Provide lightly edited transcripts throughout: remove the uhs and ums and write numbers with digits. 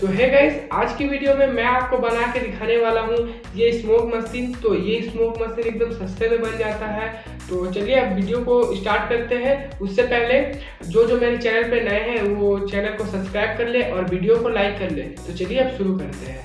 तो है गाइस, आज की वीडियो में मैं आपको बना के दिखाने वाला हूँ ये स्मोक मशीन। तो ये स्मोक मशीन एकदम सस्ते में बन जाता है। तो चलिए अब वीडियो को स्टार्ट करते हैं। उससे पहले जो मेरे चैनल पे नए हैं वो चैनल को सब्सक्राइब कर ले और वीडियो को लाइक कर ले। तो चलिए अब शुरू करते हैं।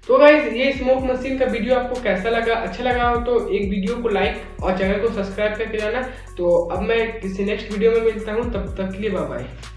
तो गाइज ये स्मोक मशीन का वीडियो आपको कैसा लगा, अच्छा लगा हो तो एक वीडियो को लाइक और चैनल को सब्सक्राइब करके जाना। तो अब मैं किसी नेक्स्ट वीडियो में मिलता हूँ, तब तक के लिए बाय बाय।